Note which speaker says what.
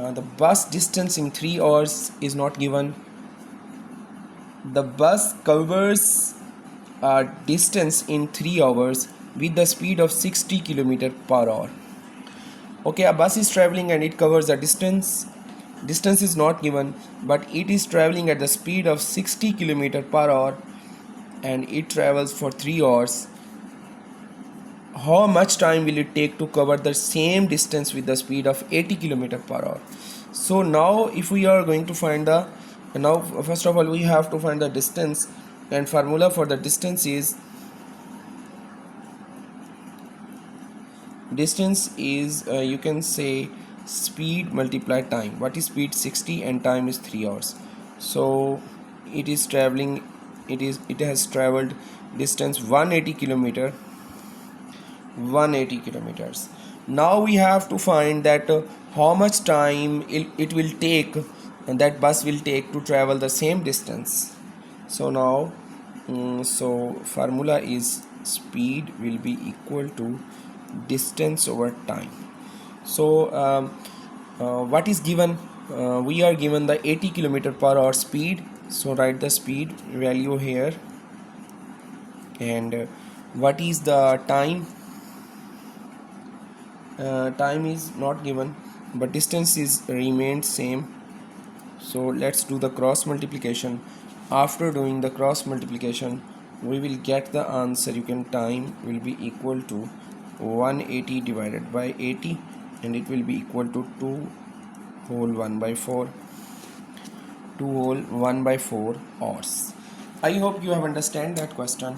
Speaker 1: The bus distance in 3 hours is not given. The bus covers a distance in 3 hours with the speed of 60 km per hour. Okay, a bus is traveling and it covers a distance. Distance is not given, but it is traveling at the speed of 60 km per hour and it travels for 3 hours. How much time will it take to cover the same distance with the speed of 80 km per hour? So now if we are going to find the, now first of all we have to find the distance, and formula for the distance is you can say speed multiply time. What is speed? 60 and time is 3 hours. So it is traveling, it has traveled distance 180 kilometer, 180 kilometers. Now we have to find that how much time it will take, and that bus will take to travel the same distance. So now so formula is speed will be equal to distance over time. So what is given? We are given the 80 km per hour speed, so write the speed value here. And what is the time? Time is not given, but distance is remained same. So let's do the cross multiplication. After doing the cross multiplication, we will get the answer. You can time will be equal to 180 divided by 80, and it will be equal to 2 whole 1 by 4, 2 whole 1 by 4 hours. I hope you have understand that question.